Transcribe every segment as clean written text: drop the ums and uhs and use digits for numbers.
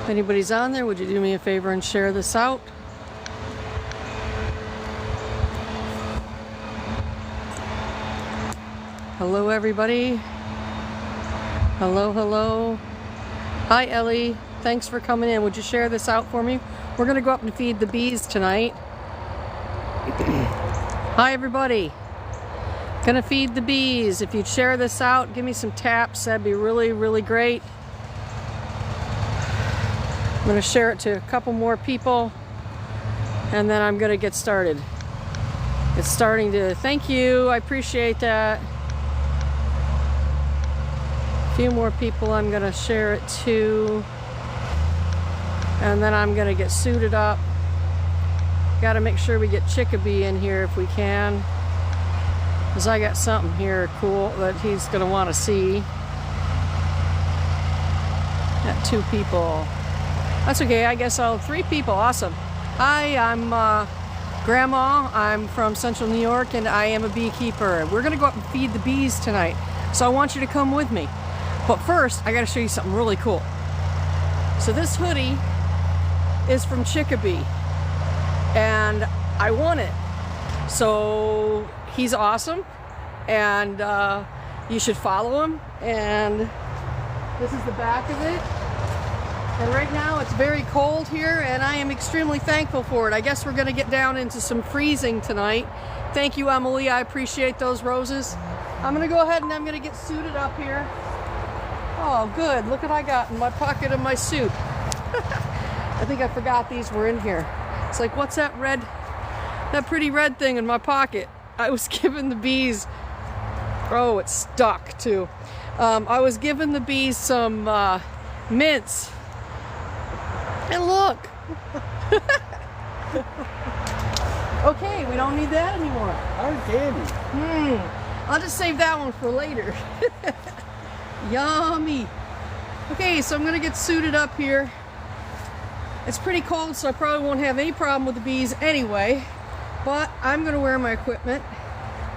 If anybody's on there, would you do me a favor and share this out? Hello, everybody. Hello, hello. Hi, Ellie. Thanks for coming in. Would you share this out for me? We're going to go up and feed the bees tonight. Hi, everybody. Gonna feed the bees. If you'd share this out, give me some taps. That'd be really, really great. I'm gonna share it to a couple more people, and then I'm gonna get started. It's starting to, thank you, I appreciate that. A few more people I'm gonna share it to, and then I'm gonna get suited up. Gotta make sure we get Chickabee in here if we can, because I got something here cool that he's gonna want to see. Got 2 people. That's okay, I guess I'll 3 people. Awesome. Hi, I'm Grandma. I'm from Central New York and I am a beekeeper. We're gonna go up and feed the bees tonight, so I want you to come with me. But first, I gotta show you something really cool. So this hoodie is from Chickabee, and I won it. So he's awesome, and you should follow him. And this is the back of it. And right now it's very cold here, and I am extremely thankful for it. I guess we're gonna get down into some freezing tonight. Thank you, Emily. I appreciate those roses. I'm gonna go ahead and I'm gonna get suited up here. Oh, good. Look what I got in my pocket of my suit. I think I forgot these were in here. It's like, what's that red, that pretty red thing in my pocket? I was giving the bees, oh, it's stuck too. I was giving the bees some mints. And look. Okay, we don't need that anymore. Hard candy. I'll just save that one for later. Yummy. Okay, so I'm gonna get suited up here. It's pretty cold, so I probably won't have any problem with the bees anyway, but I'm gonna wear my equipment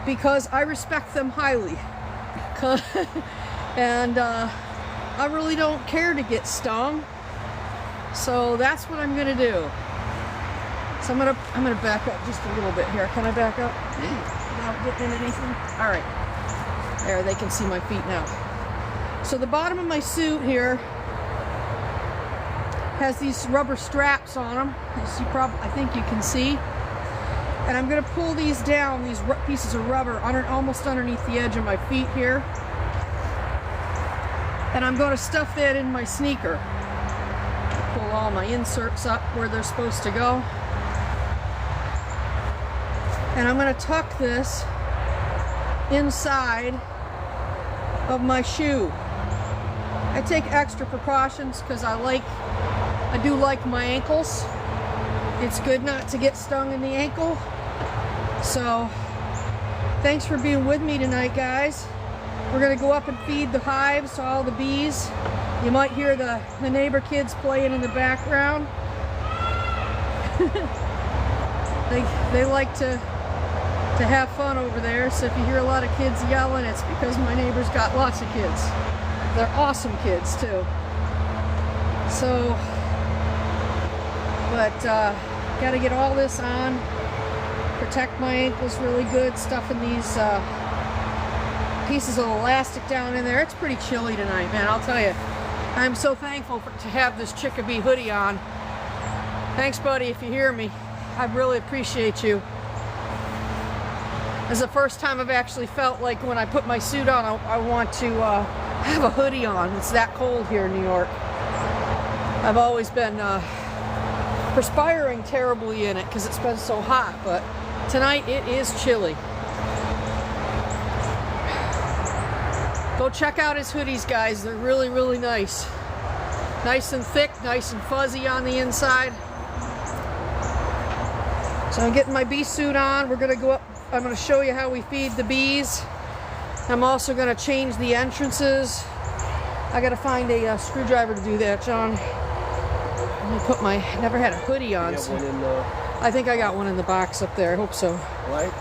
because I respect them highly. And I really don't care to get stung. So that's what I'm gonna do. So I'm gonna back up just a little bit here. Can I back up without getting into anything? All right. There, they can see my feet now. So the bottom of my suit here has these rubber straps on them, as you I think you can see. And I'm gonna pull these down, these pieces of rubber, almost underneath the edge of my feet here. And I'm gonna stuff that in my sneaker. Pull all my inserts up where they're supposed to go. And I'm gonna tuck this inside of my shoe. I take extra precautions because I do like my ankles. It's good not to get stung in the ankle. So thanks for being with me tonight, guys. We're gonna go up and feed the hives to all the bees. You might hear the neighbor kids playing in the background. they like to have fun over there, so if you hear a lot of kids yelling, it's because my neighbor's got lots of kids. They're awesome kids too. So, but gotta get all this on, protect my ankles really good, stuffing these pieces of elastic down in there. It's pretty chilly tonight, man, I'll tell you. I'm so thankful to have this Chickabee hoodie on. Thanks, buddy, if you hear me. I really appreciate you. This is the first time I've actually felt like when I put my suit on, I want to have a hoodie on. It's that cold here in New York. I've always been perspiring terribly in it because it's been so hot, but tonight it is chilly. Go check out his hoodies, guys. They're really, really nice. Nice and thick, nice and fuzzy on the inside. So I'm getting my bee suit on. We're gonna go up. I'm gonna show you how we feed the bees. I'm also gonna change the entrances. I gotta find a screwdriver to do that, John. Let me put my, never had a hoodie on. So I think I got one in the box up there. I hope so. Right.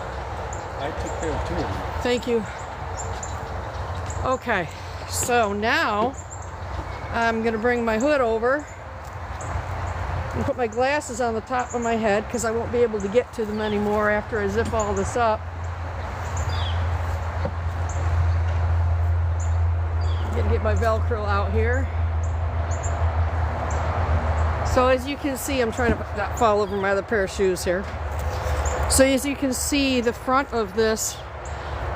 I took care of 2 of them. Thank you. Okay, so now I'm gonna bring my hood over And put my glasses on the top of my head because I won't be able to get to them anymore after I zip all this up. I'm gonna get my Velcro out here. So as you can see, I'm trying to not fall over my other pair of shoes here. So as you can see, the front of this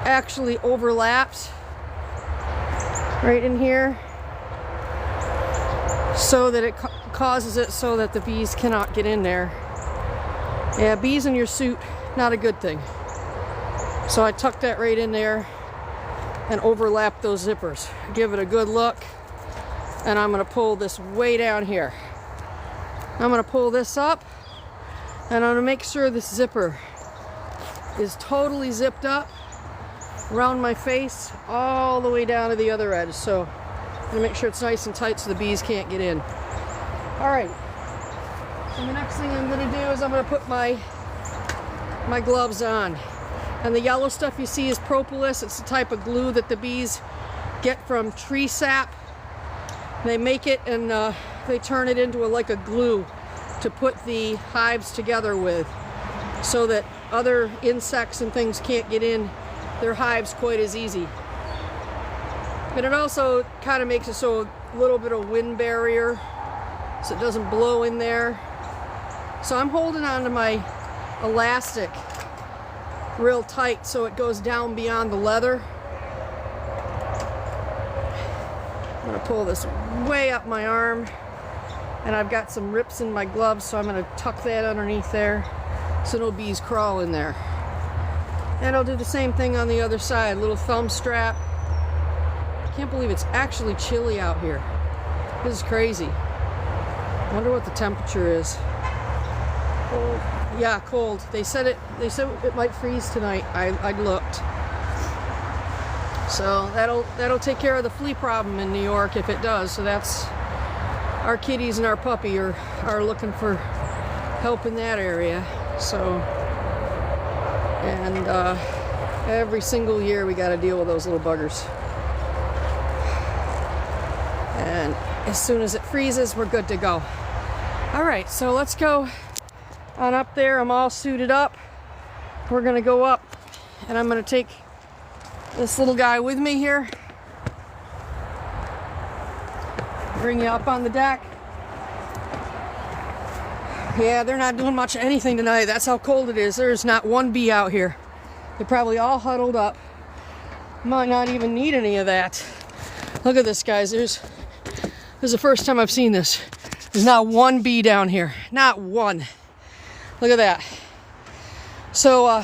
actually overlaps right in here, so that it causes it so that the bees cannot get in there. Yeah, bees in your suit, not a good thing. So I tucked that right in there and overlapped those zippers. Give it a good look, and I'm gonna pull this way down here. I'm gonna pull this up, and I'm gonna make sure this zipper is totally zipped up around my face all the way down to the other edge. So I'm gonna make sure it's nice and tight so the bees can't get in. All right, so the next thing I'm gonna do is I'm gonna put my gloves on. And the yellow stuff you see is propolis. It's the type of glue that the bees get from tree sap. They make it and they turn it into like a glue to put the hives together with, so that other insects and things can't get in their hives quite as easy. But it also kind of makes it so a little bit of wind barrier so it doesn't blow in there. So I'm holding on to my elastic real tight so it goes down beyond the leather. I'm gonna pull this way up my arm, and I've got some rips in my gloves, so I'm gonna tuck that underneath there so no bees crawl in there. And I'll do the same thing on the other side, little thumb strap. I can't believe it's actually chilly out here. This is crazy. I wonder what the temperature is. Cold. Yeah, cold. They said it might freeze tonight. I looked. So that'll take care of the flea problem in New York if it does. So that's our kitties and our puppy are looking for help in that area. So, and every single year we got to deal with those little buggers. And as soon as it freezes, we're good to go. All right, so let's go on up there. I'm all suited up. We're gonna go up, and I'm gonna take this little guy with me here. Bring you up on the deck. Yeah, they're not doing much of anything tonight. That's how cold it is. There's not one bee out here. They're probably all huddled up. Might not even need any of that. Look at this, guys. This is the first time I've seen this. There's not one bee down here. Not one. Look at that. So, Another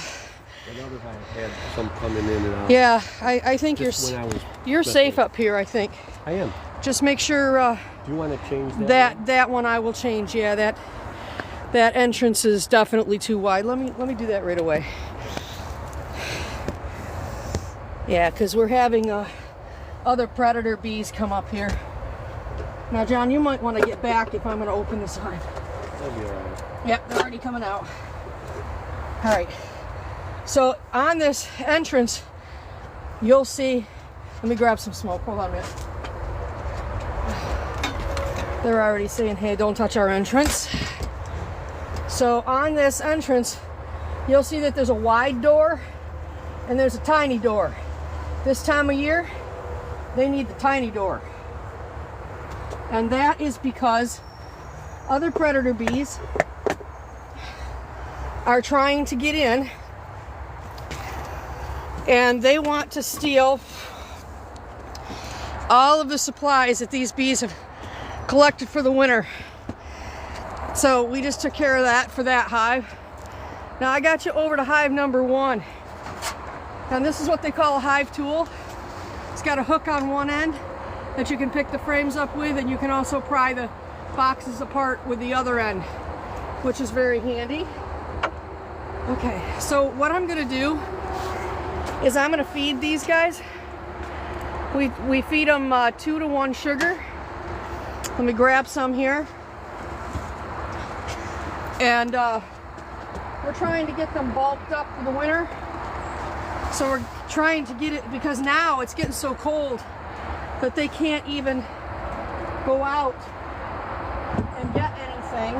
hive had some coming in and out. yeah, I think you're safe messing. up here, I think. I am. Just make sure Do you want to change that? that one I will change. Yeah, that entrance is definitely too wide. Let me do that right away. Yeah, because we're having other predator bees come up here. Now, John, you might want to get back if I'm going to open this hive. That'll be all right. Yep, they're already coming out. All right. So on this entrance, you'll see. Let me grab some smoke. Hold on a minute. They're already saying, "Hey, don't touch our entrance." So on this entrance, you'll see that there's a wide door and there's a tiny door. This time of year, they need the tiny door. And that is because other predator bees are trying to get in, and they want to steal all of the supplies that these bees have collected for the winter. So we just took care of that for that hive. Now I got you over to hive number 1. And this is what they call a hive tool. It's got a hook on one end that you can pick the frames up with, and you can also pry the boxes apart with the other end, which is very handy. Okay, so what I'm gonna do is I'm gonna feed these guys. We feed them 2 to 1 sugar. Let me grab some here. And we're trying to get them bulked up for the winter. So we're trying to get it, because now it's getting so cold that they can't even go out and get anything.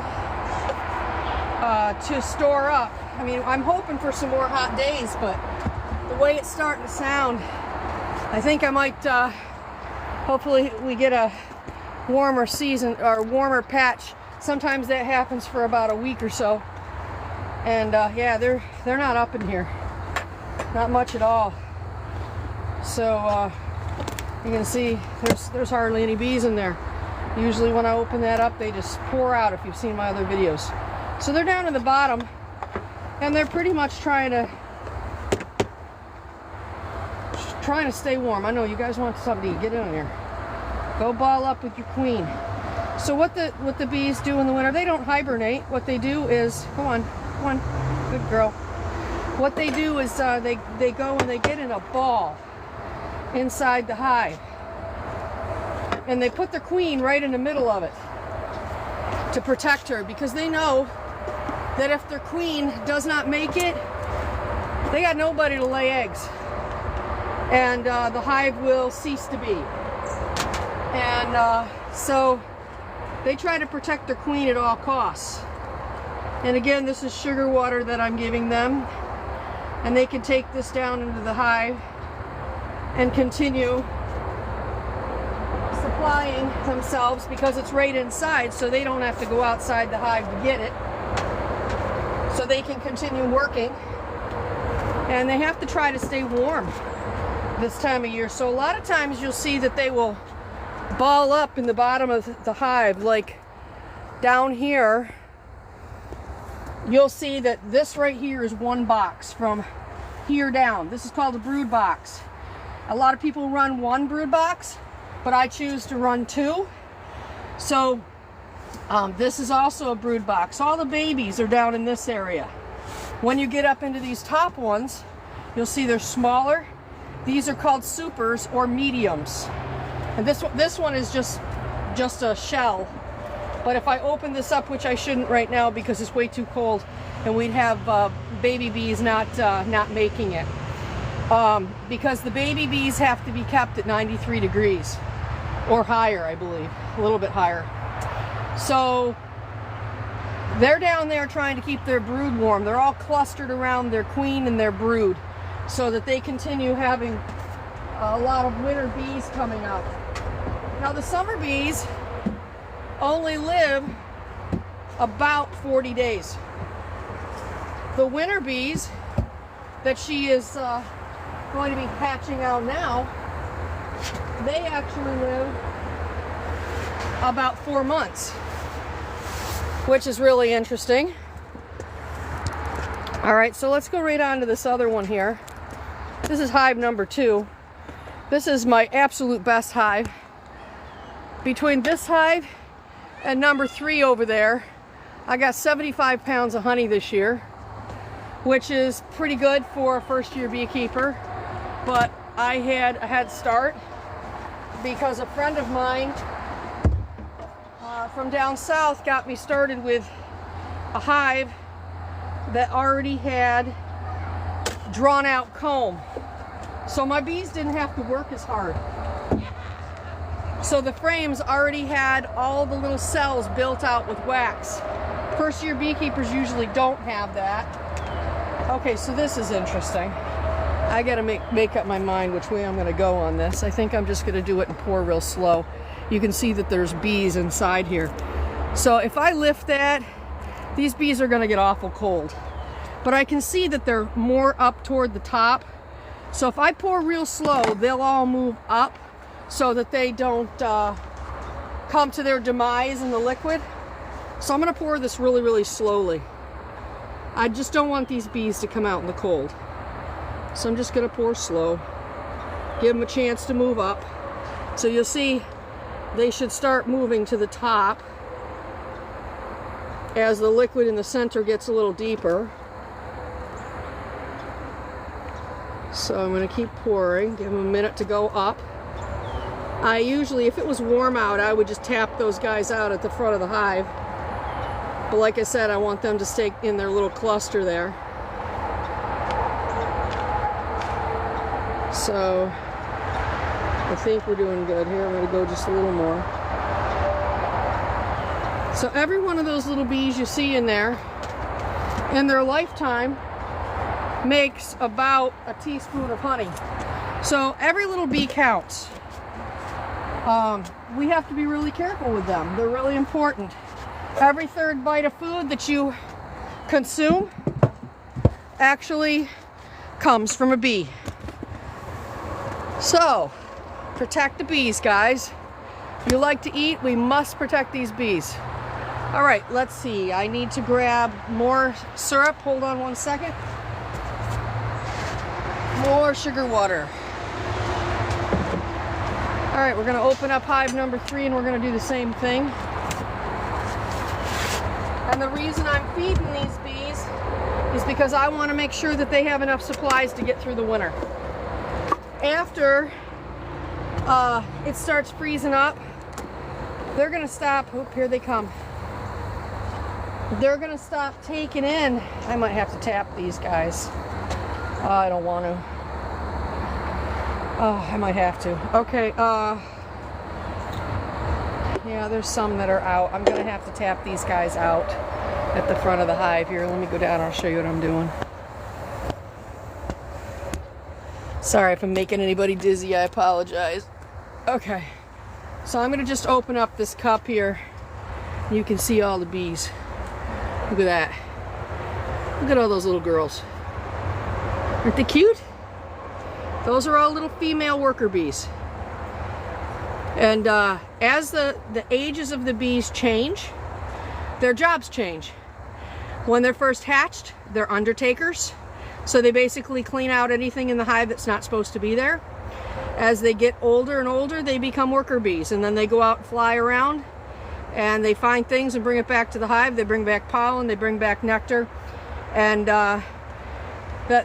to store up. I mean, I'm hoping for some more hot days, but the way it's starting to sound, I think I might, hopefully we get a warmer season or warmer patch. Sometimes that happens for about a week or so. And yeah, they're not up in here. Not much at all. So you can see there's hardly any bees in there. Usually when I open that up, they just pour out, if you've seen my other videos. So they're down to the bottom, and they're pretty much trying to stay warm. I know you guys want something to eat. Get in here. Go ball up with your queen. So what the bees do in the winter, they don't hibernate. What they do is, come on, good girl. What they do is they go and they get in a ball inside the hive, and they put their queen right in the middle of it to protect her, because they know that if their queen does not make it, they got nobody to lay eggs, and the hive will cease to be. And so they try to protect their queen at all costs. And again, this is sugar water that I'm giving them, and they can take this down into the hive and continue supplying themselves, because it's right inside, so they don't have to go outside the hive to get it. So they can continue working, and they have to try to stay warm this time of year. So a lot of times you'll see that they will ball up in the bottom of the hive, like down here. You'll see that this right here is one box from here down. This is called a brood box. A lot of people run one brood box, but I choose to run two. So this is also a brood box. All the babies are down in this area. When you get up into these top ones, you'll see they're smaller. These are called supers or mediums. And this one is just a shell. But if I open this up, which I shouldn't right now because it's way too cold, and we'd have baby bees not making it. Because the baby bees have to be kept at 93 degrees or higher, I believe, a little bit higher. So they're down there trying to keep their brood warm. They're all clustered around their queen and their brood so that they continue having a lot of winter bees coming up. Now the summer bees only live about 40 days. The winter bees that she is going to be hatching out now, they actually live about 4 months, which is really interesting. All right, so let's go right on to this other one here. This is hive number 2. This is my absolute best hive. Between this hive and number 3 over there, I got 75 pounds of honey this year, which is pretty good for a first-year beekeeper. But I had a head start because a friend of mine from down south got me started with a hive that already had drawn out comb. So my bees didn't have to work as hard. So the frames already had all the little cells built out with wax. First year beekeepers usually don't have that. Okay, so this is interesting. I gotta make up my mind which way I'm gonna go on this. I think I'm just gonna do it and pour real slow. You can see that there's bees inside here. So if I lift that, these bees are gonna get awful cold. But I can see that they're more up toward the top. So if I pour real slow, they'll all move up so that they don't come to their demise in the liquid. So I'm gonna pour this really, really slowly. I just don't want these bees to come out in the cold. So I'm just gonna pour slow. Give them a chance to move up. So you'll see they should start moving to the top as the liquid in the center gets a little deeper. So I'm gonna keep pouring, give them a minute to go up. I usually, if it was warm out, I would just tap those guys out at the front of the hive. But like I said, I want them to stay in their little cluster there. So I think we're doing good here. I'm going to go just a little more. So every one of those little bees you see in there in their lifetime makes about a teaspoon of honey. So every little bee counts. We have to be really careful with them. They're really important. Every third bite of food that you consume actually comes from a bee. So, protect the bees, guys. If you like to eat, we must protect these bees. All right, let's see. I need to grab more syrup. Hold on one second. More sugar water. All right, we're gonna open up hive number 3 and we're gonna do the same thing. And the reason I'm feeding these bees is because I want to make sure that they have enough supplies to get through the winter. After it starts freezing up, they're gonna stop. Oh, here they come. They're gonna stop taking in. I might have to tap these guys. I don't want to. I might have to. Okay, yeah, there's some that are out. I'm gonna have to tap these guys out at the front of the hive here. Let me go down and I'll show you what I'm doing. Sorry if I'm making anybody dizzy, I apologize. Okay, so I'm gonna just open up this cup here. You can see all the bees. Look at that. Look at all those little girls. Aren't they cute? Those are all little female worker bees. And as the ages of the bees change, their jobs change. When they're first hatched, they're undertakers. So they basically clean out anything in the hive that's not supposed to be there. As they get older and older, they become worker bees. And then they go out and fly around and they find things and bring it back to the hive. They bring back pollen, they bring back nectar. And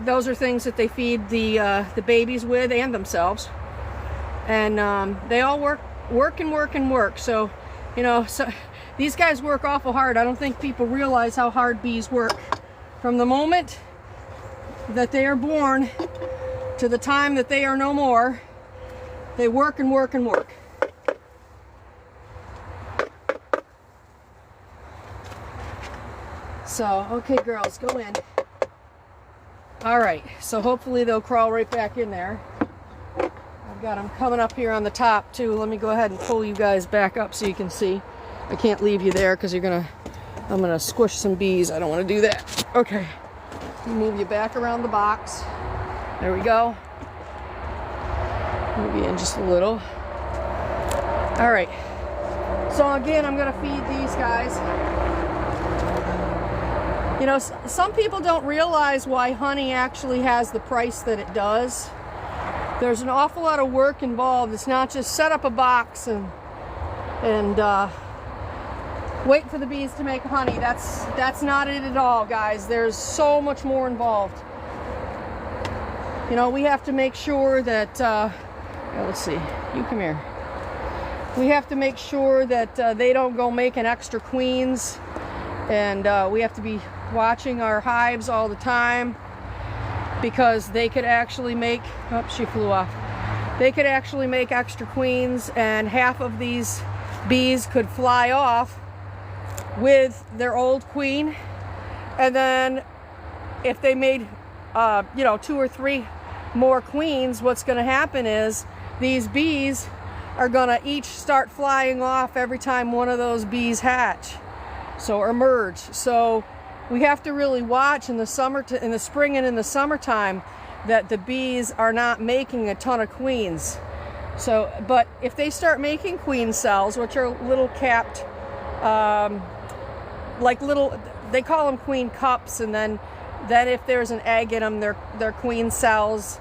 those are things that they feed the babies with and themselves. And they all work. So, you know, these guys work awful hard. I don't think people realize how hard bees work. From the moment that they are born to the time that they are no more, they work and work and work. So, okay, girls, go in. All right, so hopefully they'll crawl right back in there. I've got them coming up here on the top too. Let me go ahead and pull you guys back up so you can see. I can't leave you there because I'm gonna squish some bees. I don't want to do that. Okay, move you back around the box. There we go. Move you in just a little. All right, so again, I'm gonna feed these guys. You know, some people don't realize why honey actually has the price that it does. There's an awful lot of work involved. It's not just set up a box and wait for the bees to make honey. That's not it at all, guys. There's so much more involved. You know, we have to make sure that, let's see, you come here. We have to make sure that they don't go making extra queens. And we have to be watching our hives all the time because they could actually make, oh, she flew off. They could actually make extra queens and half of these bees could fly off with their old queen. And then if they made, you know, 2 or 3 more queens, what's going to happen is these bees are going to each start flying off every time one of those bees hatch. So, or merge. So we have to really watch in the in the spring and in the summertime that the bees are not making a ton of queens. So, but if they start making queen cells, which are little capped, like little, they call them queen cups, and then if there's an egg in them, they're queen cells.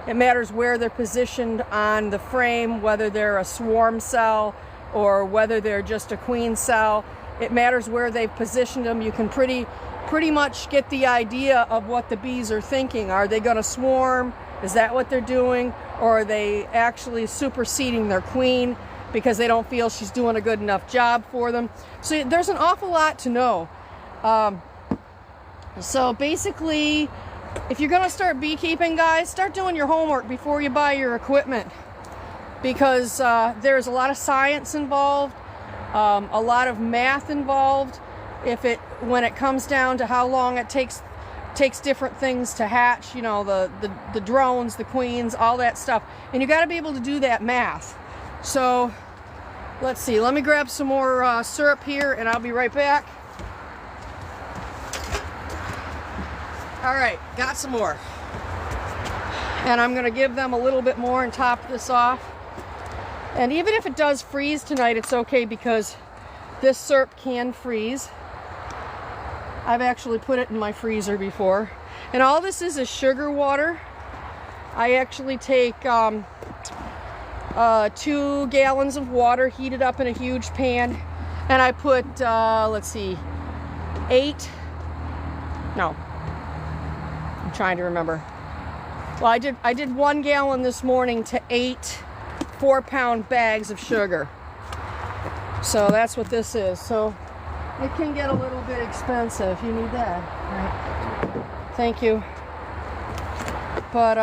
It matters where they're positioned on the frame, whether they're a swarm cell or whether they're just a queen cell. It matters where they've positioned them. You can pretty much get the idea of what the bees are thinking. Are they going to swarm? Is that what they're doing? Or are they actually superseding their queen because they don't feel she's doing a good enough job for them? So there's an awful lot to know. So basically, if you're going to start beekeeping, guys, start doing your homework before you buy your equipment, because there's a lot of science involved. A lot of math involved, when it comes down to how long it takes different things to hatch, you know, the drones, the queens, all that stuff. And you got to be able to do that math. So let's see, let me grab some more syrup here and I'll be right back. All right, got some more. And I'm gonna give them a little bit more and top this off. And even if it does freeze tonight, it's okay because this syrup can freeze. I've actually put it in my freezer before. And all this is sugar water. I actually take 2 gallons of water, heat it up in a huge pan, and I put, let's see, I'm trying to remember. Well, I did 1 gallon this morning to 8 4-pound bags of sugar. So that's what this is. So it can get a little bit expensive. You need that, right? Thank you. But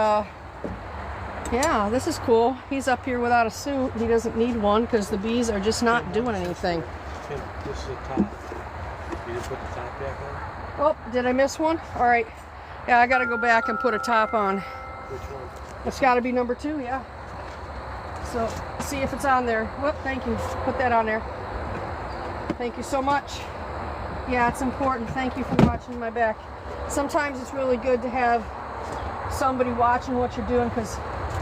yeah, this is cool. He's up here without a suit. He doesn't need one because the bees are just not doing anything. Tim, this is the top. You didn't put the top back on? Oh, did I miss one? All right. Yeah, I got to go back and put a top on. Which one? It's got to be number 2, yeah. So, see if it's on there. Whoop, thank you. Put that on there. Thank you so much. Yeah, it's important. Thank you for watching my back. Sometimes it's really good to have somebody watching what you're doing, because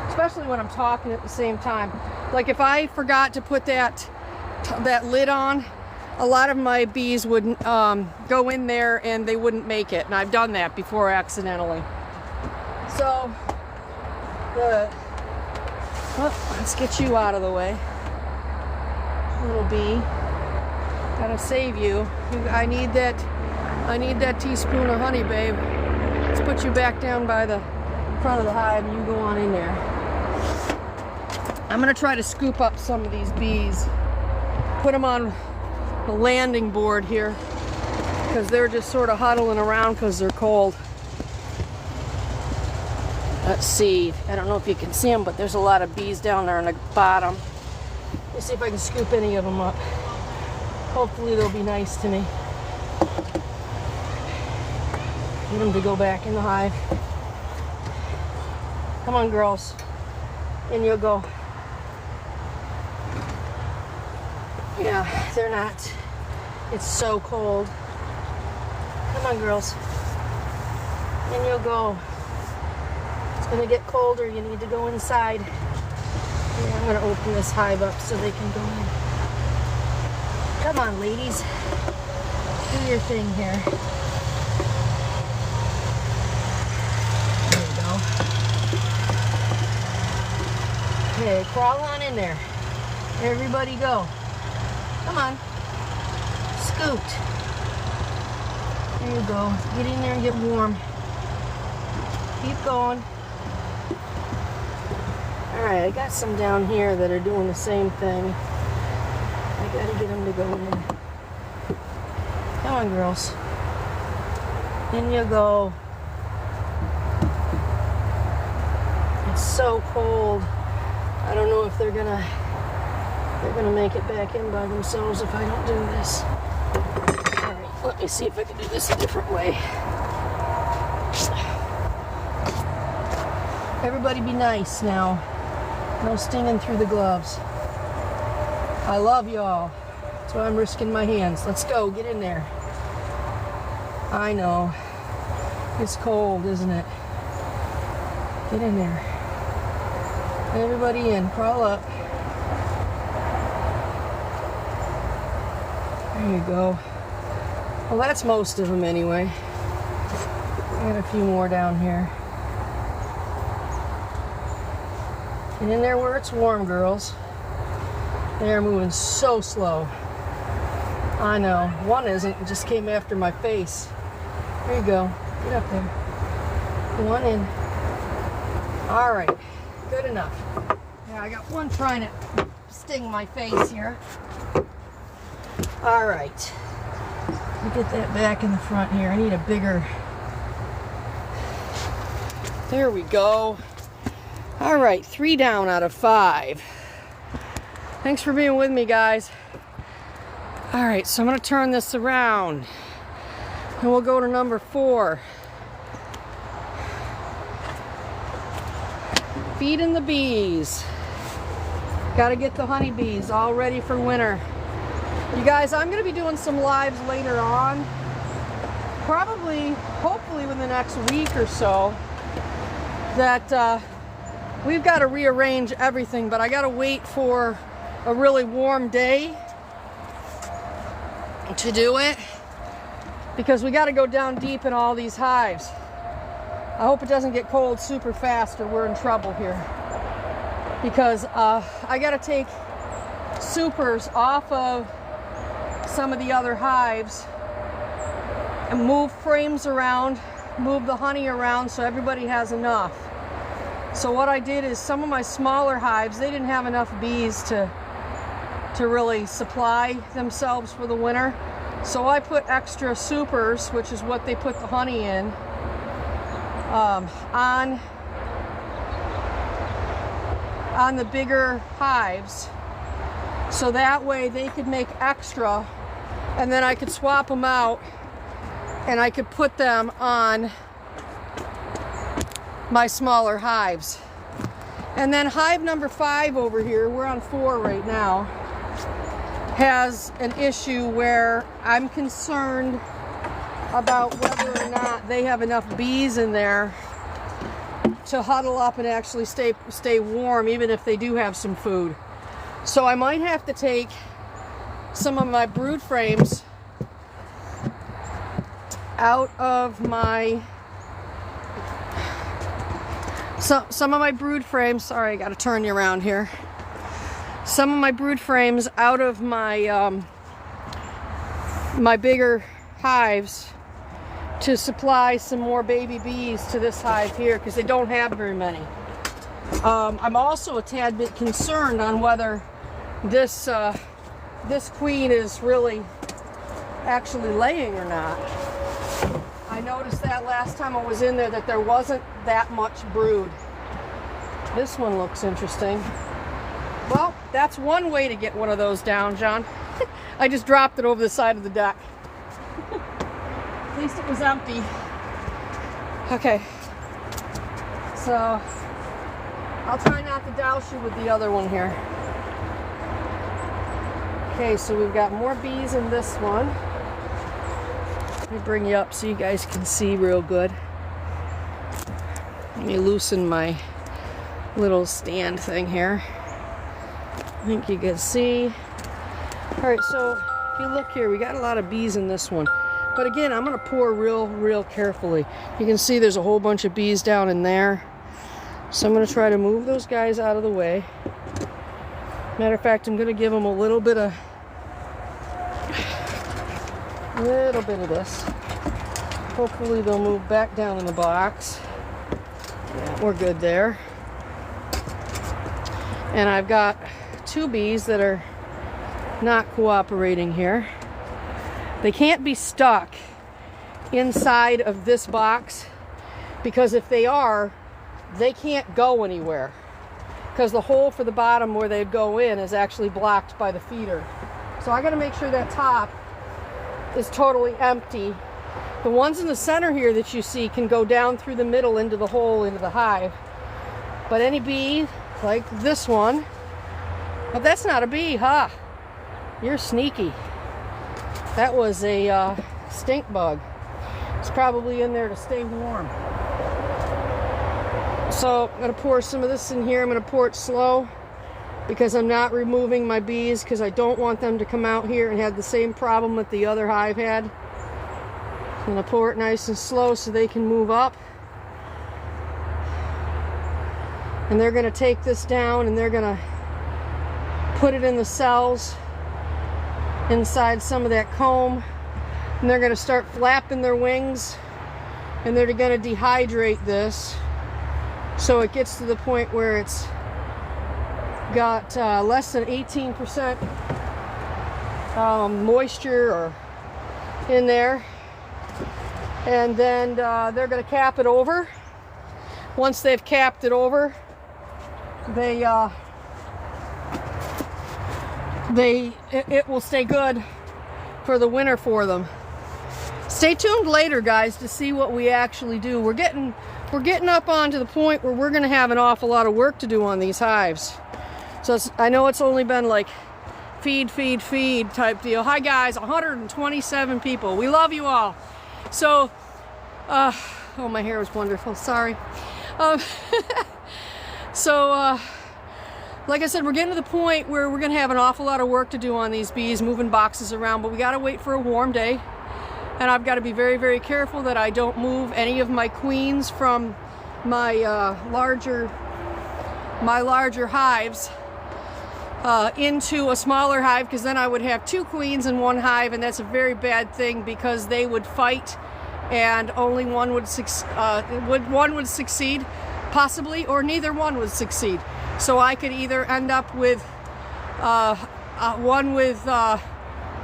especially when I'm talking at the same time. Like if I forgot to put that lid on, a lot of my bees would go in there and they wouldn't make it. And I've done that before accidentally. So, let's get you out of the way. Little bee. Gotta save you. I need that teaspoon of honey, babe. Let's put you back down by the front of the hive and you go on in there. I'm gonna try to scoop up some of these bees, put them on the landing board here, because they're just sort of huddling around because they're cold. Let's see, I don't know if you can see them, but there's a lot of bees down there on the bottom. Let's see if I can scoop any of them up. Hopefully they'll be nice to me. Get them to go back in the hive. Come on, girls. In you go. Yeah, they're not. It's so cold. Come on, girls. In you go. It's gonna get colder. You need to go inside. Yeah, I'm gonna open this hive up so they can go in. Come on, ladies. Do your thing here. There you go. Okay, crawl on in there. Everybody go. Come on. Scoot. There you go. Get in there and get warm. Keep going. Alright, I got some down here that are doing the same thing. I gotta get them to go in. Come on, girls. In you go. It's so cold. I don't know if they're gonna make it back in by themselves if I don't do this. Alright, let me see if I can do this a different way. Everybody be nice now. No stinging through the gloves. I love y'all. That's why I'm risking my hands. Let's go, get in there. I know. It's cold, isn't it? Get in there. Everybody in, crawl up. There you go. Well, that's most of them anyway. I got a few more down here. Get in there where it's warm, girls. They're moving so slow. I know. One isn't. It just came after my face. There you go. Get up there. One in. All right. Good enough. Yeah, I got one trying to sting my face here. All right. Let me get that back in the front here. I need a bigger... There we go. All right, 3 down out of 5. Thanks for being with me, guys. All right, so I'm gonna turn this around and we'll go to number 4. Feeding the bees. Got to get the honeybees all ready for winter. You guys, I'm going to be doing some lives later on. Probably, hopefully within the next week or so. That we've got to rearrange everything, but I got to wait for a really warm day to do it. Because we got to go down deep in all these hives. I hope it doesn't get cold super fast or we're in trouble here. Because I got to take supers off of some of the other hives and move frames around, move the honey around so everybody has enough. So what I did is some of my smaller hives, they didn't have enough bees to really supply themselves for the winter. So I put extra supers, which is what they put the honey in, on the bigger hives, so that way they could make extra, and then I could swap them out and I could put them on my smaller hives. And then hive number 5 over here, we're on 4 right now, has an issue where I'm concerned about whether or not they have enough bees in there to huddle up and actually stay warm, even if they do have some food. So I might have to take some of my brood frames out of my some of my brood frames. Sorry, I got to turn you around here. Some of my brood frames out of my my bigger hives to supply some more baby bees to this hive here, because they don't have very many. I'm also a tad bit concerned on whether this queen is really actually laying or not. I noticed that last time I was in there that there wasn't that much brood. This one looks interesting. Well, that's one way to get one of those down, John. I just dropped it over the side of the deck. At least it was empty. Okay, so I'll try not to douse you with the other one here. Okay, so we've got more bees in this one. Let me bring you up so you guys can see real good. Let me loosen my little stand thing here. I think you can see. All right, so if you look here, we got a lot of bees in this one. But again, I'm going to pour real carefully. You can see there's a whole bunch of bees down in there. So I'm going to try to move those guys out of the way. Matter of fact, I'm going to give them a little bit of this. Hopefully they'll move back down in the box. Yeah, we're good there. And I've got 2 bees that are not cooperating here. They can't be stuck inside of this box, because if they are, they can't go anywhere, because the hole for the bottom where they'd go in is actually blocked by the feeder. So I got to make sure that top is totally empty. The ones in the center here that you see can go down through the middle into the hole into the hive. But any bee like this one, but that's not a bee, huh? You're sneaky. That was a stink bug. It's probably in there to stay warm. So I'm going to pour some of this in here. I'm going to pour it slow, because I'm not removing my bees, because I don't want them to come out here and have the same problem that the other hive had. I'm going to pour it nice and slow so they can move up. And they're going to take this down and they're going to put it in the cells inside some of that comb, and they're going to start flapping their wings, and they're going to dehydrate this so it gets to the point where it's got less than 18% moisture or in there. And then they're going to cap it over. Once they've capped it over, it will stay good for the winter for them. Stay tuned later, guys, to see what we actually do. We're getting up onto the point where we're going to have an awful lot of work to do on these hives. So I know it's only been like feed type deal. Hi guys, 127 people. We love you all. So, oh, my hair was wonderful. Sorry. Like I said, we're getting to the point where we're going to have an awful lot of work to do on these bees, moving boxes around, but we got to wait for a warm day. And I've got to be very, very careful that I don't move any of my queens from my larger hives into a smaller hive, because then I would have 2 queens in one hive, and that's a very bad thing because they would fight and only one would succeed, possibly, or neither one would succeed. So I could either end up with one with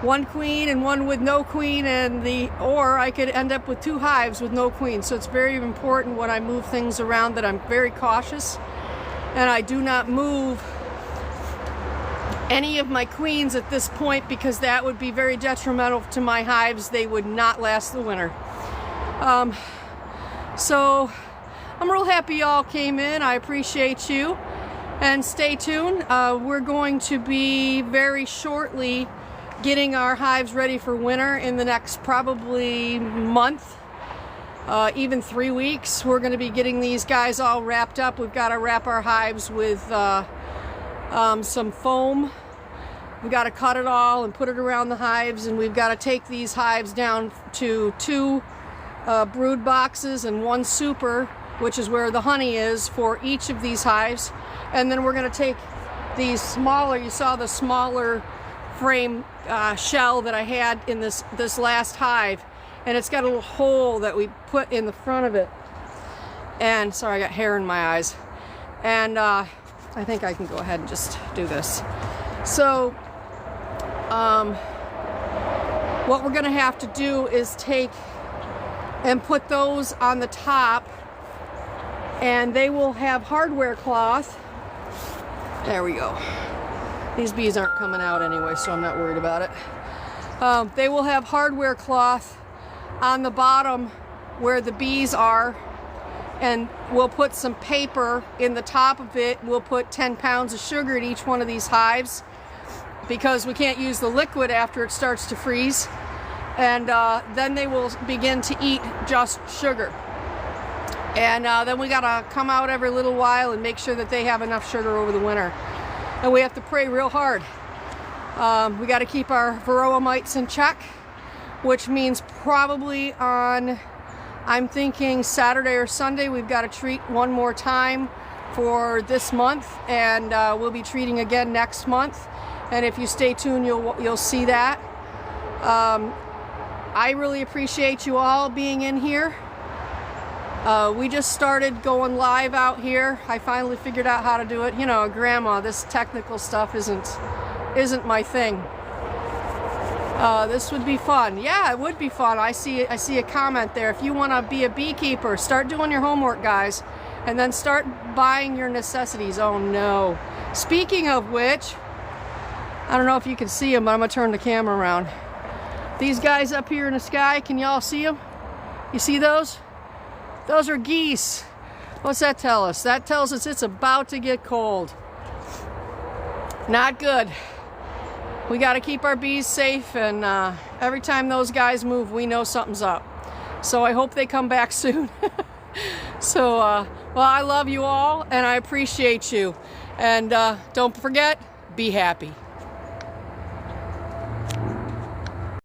one queen and one with no queen, or I could end up with 2 hives with no queen. So it's very important when I move things around that I'm very cautious, and I do not move any of my queens at this point, because that would be very detrimental to my hives. They would not last the winter. So I'm real happy y'all came in. I appreciate you, and stay tuned. We're going to be very shortly getting our hives ready for winter in the next probably month, even 3 weeks. We're going to be getting these guys all wrapped up. We've got to wrap our hives with some foam. We've got to cut it all and put it around the hives, and we've got to take these hives down to 2 brood boxes and 1 super, which is where the honey is, for each of these hives. And then we're going to take these smaller, you saw the smaller frame shell that I had in this last hive, and it's got a little hole that we put in the front of it. And sorry, I got hair in my eyes. And I think I can go ahead and just do this. So what we're going to have to do is take and put those on the top, and they will have hardware cloth. There we go. These bees aren't coming out anyway, so I'm not worried about it. They will have hardware cloth on the bottom where the bees are, and we'll put some paper in the top of it. We'll put 10 pounds of sugar in each one of these hives, because we can't use the liquid after it starts to freeze. And then they will begin to eat just sugar. And then we gotta come out every little while and make sure that they have enough sugar over the winter. And we have to pray real hard. We got to keep our varroa mites in check, which means probably on, I'm thinking Saturday or Sunday, we've got to treat one more time for this month, and we'll be treating again next month. And if you stay tuned, you'll see that. I really appreciate you all being in here. We just started going live out here. I finally figured out how to do it. You know, Grandma, this technical stuff isn't my thing. This would be fun. Yeah, it would be fun. I see a comment there. If you want to be a beekeeper, start doing your homework, guys, and then start buying your necessities. Oh no. Speaking of which, I don't know if you can see them, but I'm gonna turn the camera around. These guys up here in the sky, can y'all see them? You see those? Those are geese. What's that tell us? That tells us it's about to get cold. Not good. We got to keep our bees safe, and every time those guys move, we know something's up. So I hope they come back soon. So, well, I love you all, and I appreciate you. And don't forget, be happy.